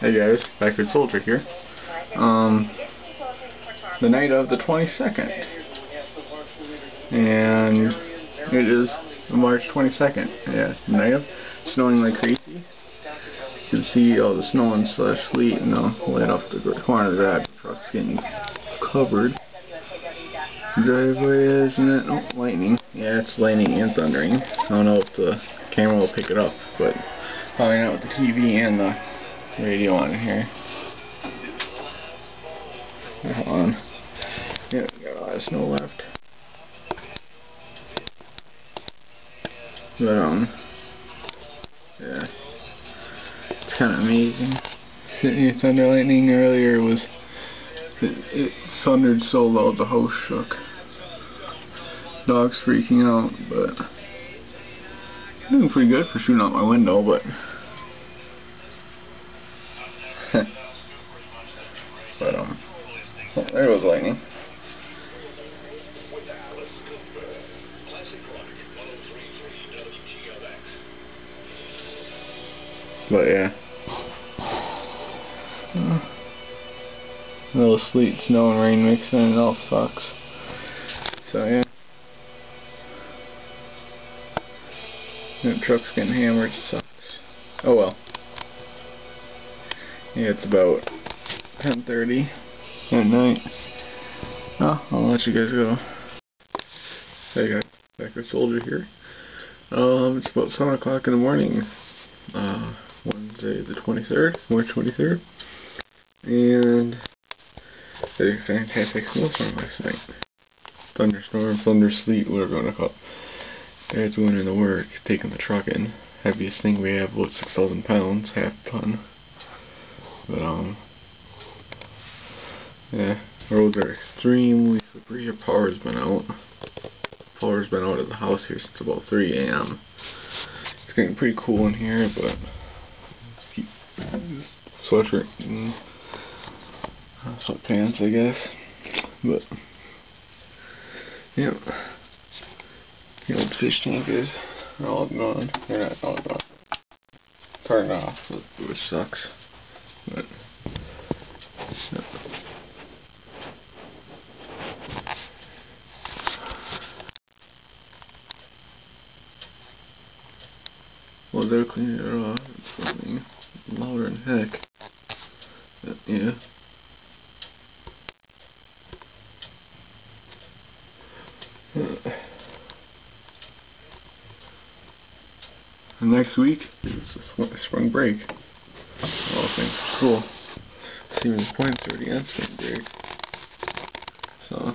Hey guys, Backward Soldier here. The night of the 22nd, and it is March 22nd. Yeah, night of snowing like crazy. You can see all the snow and sleet and light off the corner of that truck's getting covered. Driveway is in it. Oh, lightning. Yeah, it's lightning and thundering. I don't know if the camera will pick it up, but probably not with the TV and the radio on here. Hold on. Yeah, we got a lot of snow left. But, yeah. It's kind of amazing. Thunder lightning earlier was, it thundered so loud the house shook. Dog's freaking out, but doing pretty good for shooting out my window, but well, there was lightning. But yeah, a little sleet, snow, and rain mixing, and it all sucks. So yeah, that truck's getting hammered. Sucks. Oh well. Yeah, it's about 10:30 at night. Oh, I'll let you guys go. Hey guys, Backward Soldier here. It's about 7 o'clock in the morning. Wednesday the 23rd, March 23rd, and a fantastic snowstorm last night. Thunderstorm, thunder, sleet, whatever you want to call it. Dad's going into work, taking the truck in. Heaviest thing we have was 6,000 pounds, half a ton. But, yeah, roads are extremely slippery. Your power's been out. Power's been out of the house here since about 3 a.m. It's getting pretty cool in here, but keep sweatshirt and sweatpants, I guess. But yeah, the old fish tankers are all gone. They're not all gone. Turned off, which sucks. But yeah. Well, they're cleaning it off. It's something louder than heck. But, yeah. And next week is spring break. All things for school. Stevens Point's already on spring break. So